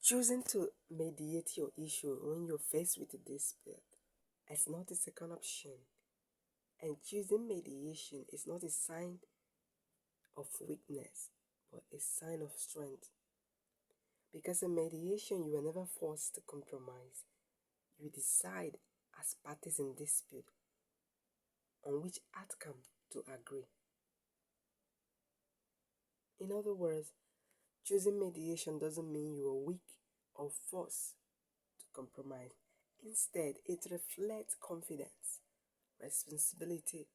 Choosing to mediate your issue when you're faced with a dispute is not a second option, and choosing mediation is not a sign of weakness but a sign of strength. Because in mediation, you are never forced to compromise. You decide as parties in dispute on which outcome to agree. In other words, choosing mediation doesn't mean you are weak or forced to compromise. Instead, it reflects confidence, responsibility,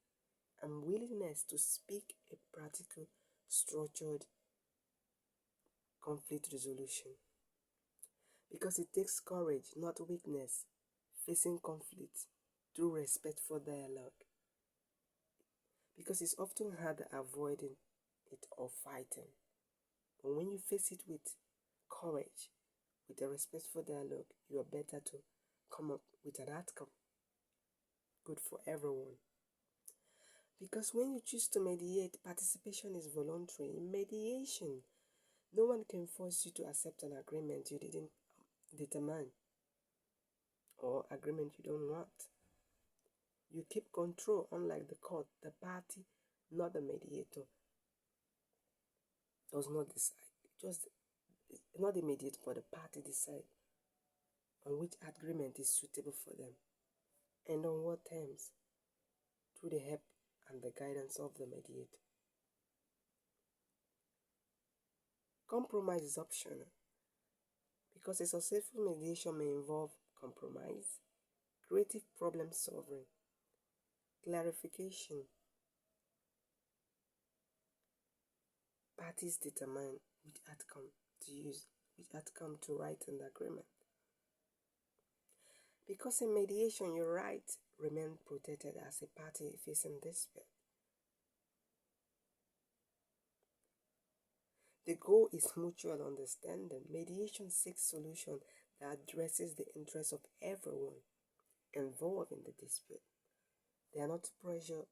and willingness to speak a practical, structured conflict resolution. Because it takes courage, not weakness, facing conflict through respectful dialogue. Because it's often hard avoiding it or fighting. But when you face it with courage, with a respectful dialogue, you are better to come up with an outcome good for everyone. Because when you choose to mediate, participation is voluntary. In mediation, no one can force you to accept an agreement you didn't determine or agreement you don't want. You keep control, unlike the court. The party, not the mediator, does not decide. Just not the mediator, but the party decide on which agreement is suitable for them and on what terms, through the help and the guidance of the mediator. Compromise is optional because a successful mediation may involve compromise, creative problem solving, clarification. Parties determine which outcome to use, which outcome to write in the agreement. Because in mediation, your rights remain protected as a party facing dispute. The goal is mutual understanding. Mediation seeks solution that addresses the interests of everyone involved in the dispute. They are not pressured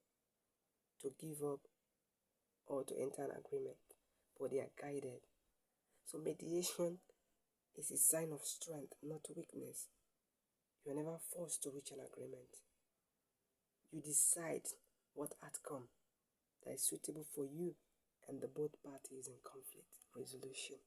to give up or to enter an agreement, but they are guided. So mediation is a sign of strength, not weakness. You are never forced to reach an agreement. You decide what outcome that is suitable for you and the both parties in conflict resolution.